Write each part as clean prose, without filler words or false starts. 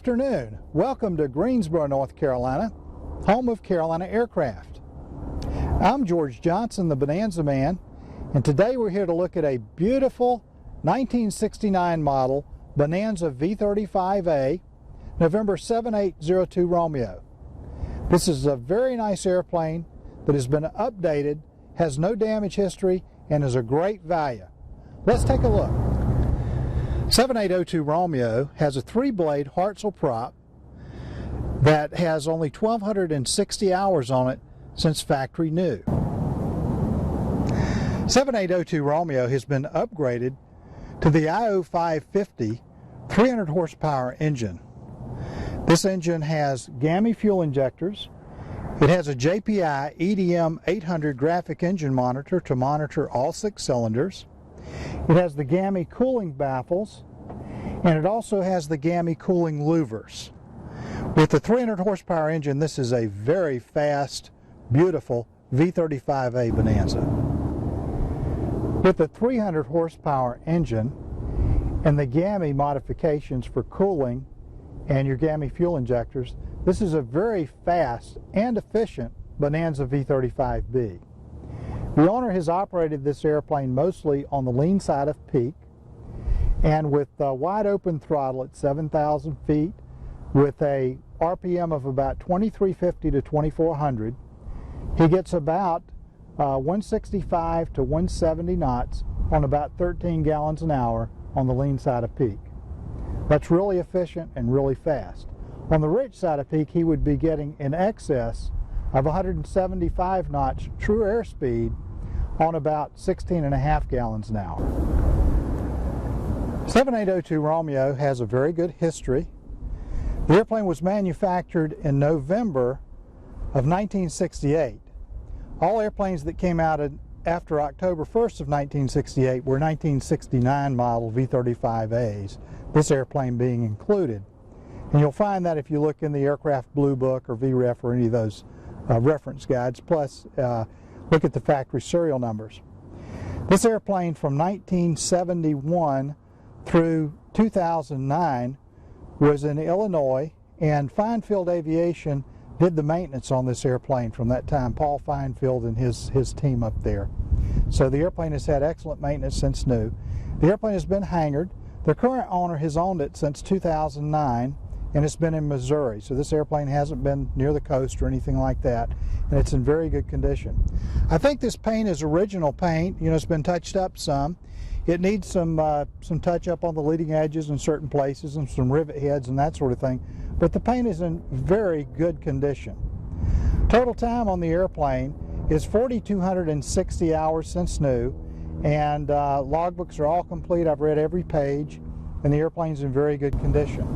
afternoon. Welcome to Greensboro, North Carolina, home of Carolina Aircraft. I'm George Johnson, the Bonanza Man, and today we're here to look at a beautiful 1969 model Bonanza V35A, November 7802 Romeo. This is a very nice airplane that has been updated, has no damage history, and is a great value. Let's take a look. 7802 Romeo has a 3-blade Hartzell prop that has only 1,260 hours on it since factory new. 7802 Romeo has been upgraded to the IO550 300 horsepower engine. This engine has GAMI fuel injectors. It has a JPI EDM 800 graphic engine monitor to monitor all 6 cylinders. It has the GAMI cooling baffles, and it also has the GAMI cooling louvers. With the 300 horsepower engine, this is a very fast, beautiful V35A Bonanza. With the 300 horsepower engine and the GAMI modifications for cooling and your GAMI fuel injectors, this is a very fast and efficient Bonanza V35B. The owner has operated this airplane mostly on the lean side of peak, and with wide open throttle at 7,000 feet, with a RPM of about 2350 to 2400, he gets about 165 to 170 knots on about 13 gallons an hour on the lean side of peak. That's really efficient and really fast. On the rich side of peak, he would be getting in excess of 175 knots true airspeed on about 16.5 gallons an hour. 7802 Romeo has a very good history. The airplane was manufactured in November of 1968. All airplanes that came out after October 1st of 1968 were 1969 model V35As, this airplane being included. And you'll find that if you look in the Aircraft Blue Book or VREF or any of those reference guides, plus look at the factory serial numbers. This airplane from 1971 through 2009 was in Illinois, and Finefield Aviation did the maintenance on this airplane from that time. Paul Finefield and his team up there. So the airplane has had excellent maintenance since new. The airplane has been hangared. The current owner has owned it since 2009, and it's been in Missouri. So this airplane hasn't been near the coast or anything like that, and it's in very good condition. I think this paint is original paint. You know, it's been touched up some. It needs some touch up on the leading edges in certain places and some rivet heads and that sort of thing, but the paint is in very good condition. Total time on the airplane is 4,260 hours since new, and logbooks are all complete. I've read every page, and the airplane's in very good condition.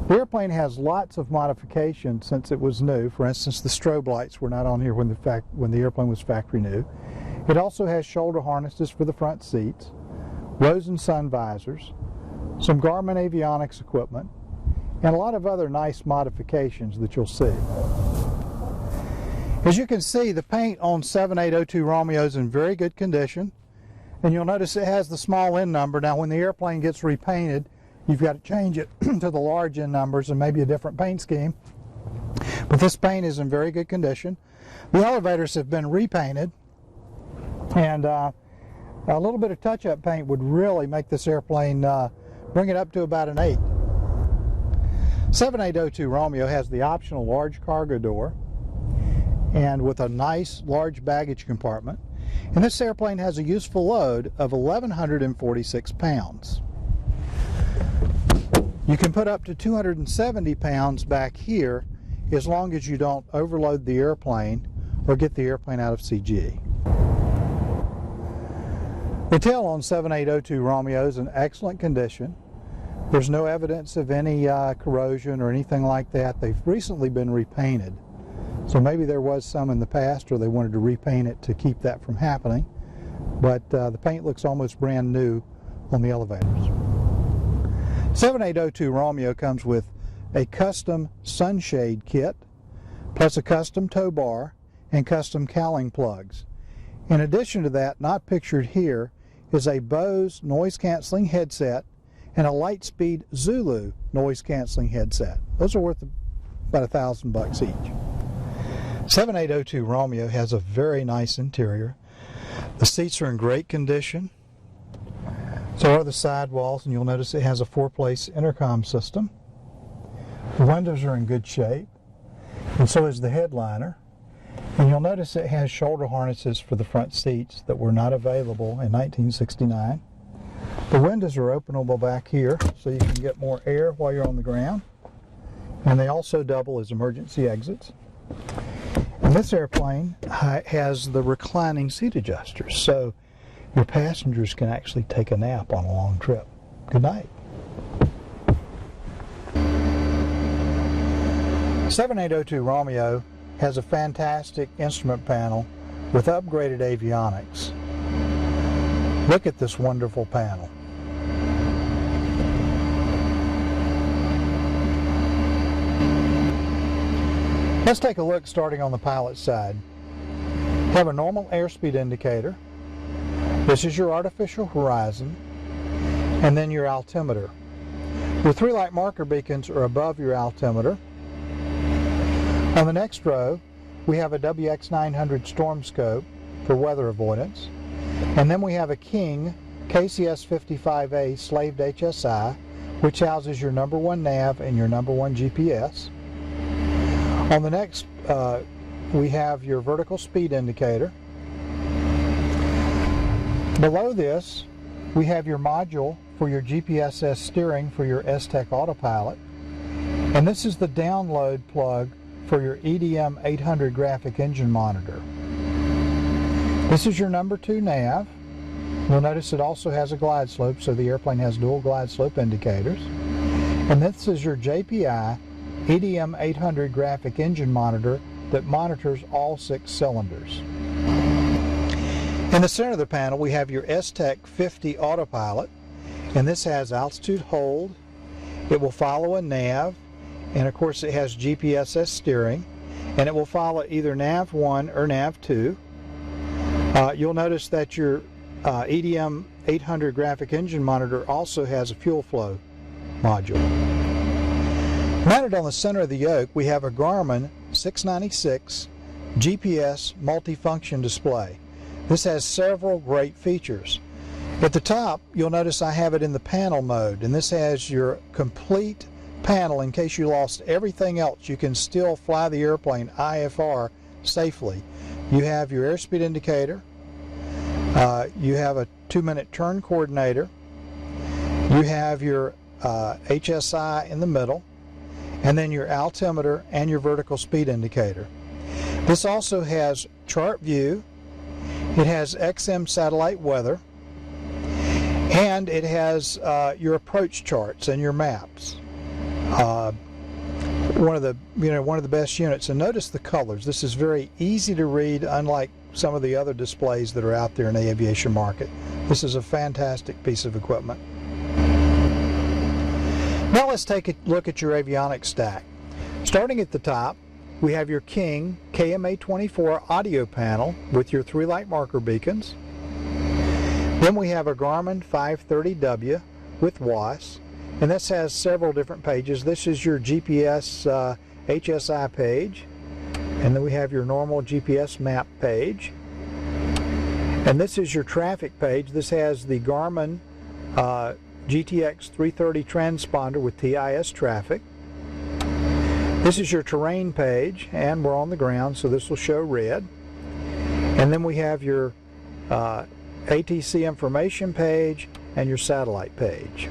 The airplane has lots of modifications since it was new. For instance, the strobe lights were not on here when the airplane was factory new. It also has shoulder harnesses for the front seats, Rosen sun visors, some Garmin Avionics equipment, and a lot of other nice modifications that you'll see. As you can see, the paint on 7802 Romeo is in very good condition, and you'll notice it has the small end number. Now when the airplane gets repainted, you've got to change it to the large end numbers and maybe a different paint scheme, but this paint is in very good condition. The elevators have been repainted, and a little bit of touch-up paint would really make this airplane bring it up to about an 8. 7802 Romeo has the optional large cargo door and with a nice large baggage compartment, and this airplane has a useful load of 1,146 pounds. You can put up to 270 pounds back here as long as you don't overload the airplane or get the airplane out of CG. The tail on 7802 Romeo is in excellent condition. There's no evidence of any corrosion or anything like that. They've recently been repainted, so maybe there was some in the past or they wanted to repaint it to keep that from happening, but the paint looks almost brand new on the elevators. 7802 Romeo comes with a custom sunshade kit, plus a custom tow bar and custom cowling plugs. In addition to that, not pictured here, is a Bose noise canceling headset and a Lightspeed Zulu noise canceling headset. Those are worth about $1,000 each. 7802 Romeo has a very nice interior. The seats are in great condition. So are the sidewalls, and you'll notice it has a 4-place intercom system. The windows are in good shape, and so is the headliner. And you'll notice it has shoulder harnesses for the front seats that were not available in 1969. The windows are openable back here, so you can get more air while you're on the ground. And they also double as emergency exits. And this airplane has the reclining seat adjusters, so your passengers can actually take a nap on a long trip. Good night. 7802 Romeo has a fantastic instrument panel with upgraded avionics. Look at this wonderful panel. Let's take a look starting on the pilot side. You have a normal airspeed indicator. This is your artificial horizon, and then your altimeter. Your 3 light marker beacons are above your altimeter. On the next row, we have a WX900 Stormscope for weather avoidance, and then we have a King KCS 55A slaved HSI, which houses your number 1 nav and your number 1 GPS. On the next, we have your vertical speed indicator. Below this, we have your module for your GPSS steering for your S-Tech Autopilot. And this is the download plug for your EDM 800 graphic engine monitor. This is your number 2 nav. You'll notice it also has a glide slope, so the airplane has dual glide slope indicators. And this is your JPI EDM 800 graphic engine monitor that monitors all 6 cylinders. In the center of the panel, we have your S-Tech 50 Autopilot, and this has altitude hold. It will follow a nav, and of course it has GPSS steering, and it will follow either nav 1 or nav 2. You'll notice that your EDM 800 graphic engine monitor also has a fuel flow module. Mounted on the center of the yoke, we have a Garmin 696 GPS multifunction display. This has several great features. At the top, you'll notice I have it in the panel mode, and this has your complete panel in case you lost everything else. You can still fly the airplane IFR safely. You have your airspeed indicator, you have a 2-minute turn coordinator, you have your HSI in the middle, and then your altimeter and your vertical speed indicator. This also has chart view, it has XM satellite weather, and it has your approach charts and your maps. One of the best units. And notice the colors. This is very easy to read, unlike some of the other displays that are out there in the aviation market. This is a fantastic piece of equipment. Now let's take a look at your avionics stack. Starting at the top, we have your King KMA24 audio panel with your 3 light marker beacons. Then we have a Garmin 530W with WAAS, and this has several different pages. This is your GPS HSI page, and then we have your normal GPS map page. And this is your traffic page. This has the Garmin GTX 330 transponder with TIS traffic. This is your terrain page, and we're on the ground, so this will show red. And then we have your ATC information page and your satellite page.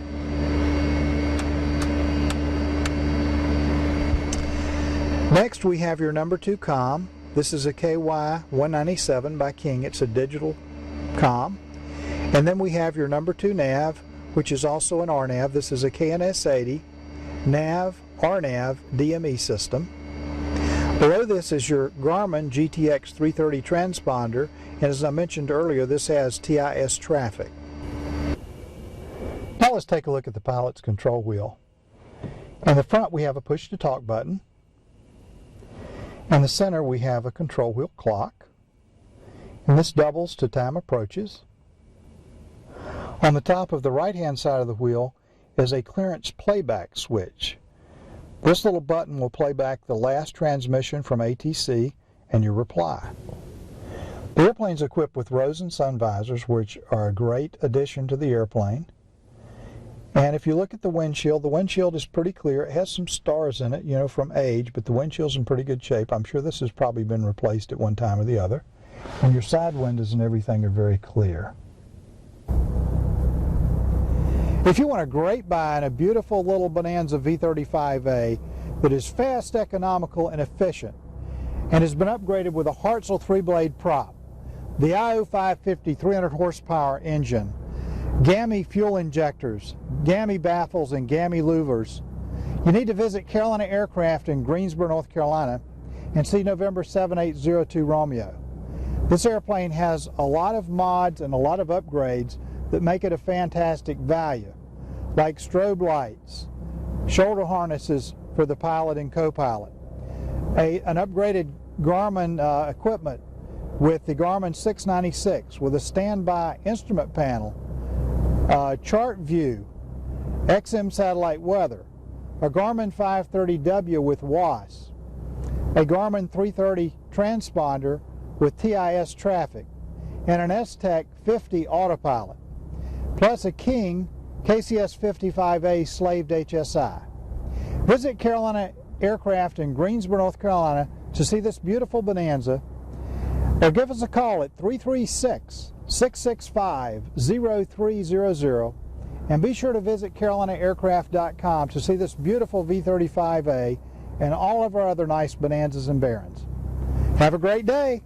Next, we have your number 2 comm. This is a KY197 by King. It's a digital comm. And then we have your number 2 nav, which is also an RNAV. This is a KNS80 nav RNAV DME system. Below this is your Garmin GTX 330 transponder, and as I mentioned earlier, this has TIS traffic. Now let's take a look at the pilot's control wheel. In the front we have a push to talk button. In the center we have a control wheel clock, and this doubles to time approaches. On the top of the right hand side of the wheel is a clearance playback switch. This little button will play back the last transmission from ATC and your reply. The airplane is equipped with rose and sun visors, which are a great addition to the airplane. And if you look at the windshield is pretty clear. It has some stars in it, you know, from age, but the windshield's in pretty good shape. I'm sure this has probably been replaced at one time or the other. And your side windows and everything are very clear. If you want a great buy and a beautiful little Bonanza V35A that is fast, economical, and efficient, and has been upgraded with a Hartzell 3-blade prop, the IO 550 300 horsepower engine, GAMI fuel injectors, GAMI baffles, and GAMI louvers, you need to visit Carolina Aircraft in Greensboro, North Carolina, and see November 7802 Romeo. This airplane has a lot of mods and a lot of upgrades that make it a fantastic value, like strobe lights, shoulder harnesses for the pilot and co-pilot, an upgraded Garmin equipment with the Garmin 696 with a standby instrument panel, chart view, XM satellite weather, a Garmin 530W with WAAS, a Garmin 330 transponder with TIS traffic, and an S-Tech 50 Autopilot, plus a King KCS 55A slaved HSI. Visit Carolina Aircraft in Greensboro, North Carolina to see this beautiful Bonanza, or give us a call at 336-665-0300, and be sure to visit CarolinaAircraft.com to see this beautiful V35A and all of our other nice Bonanzas and Barons. Have a great day!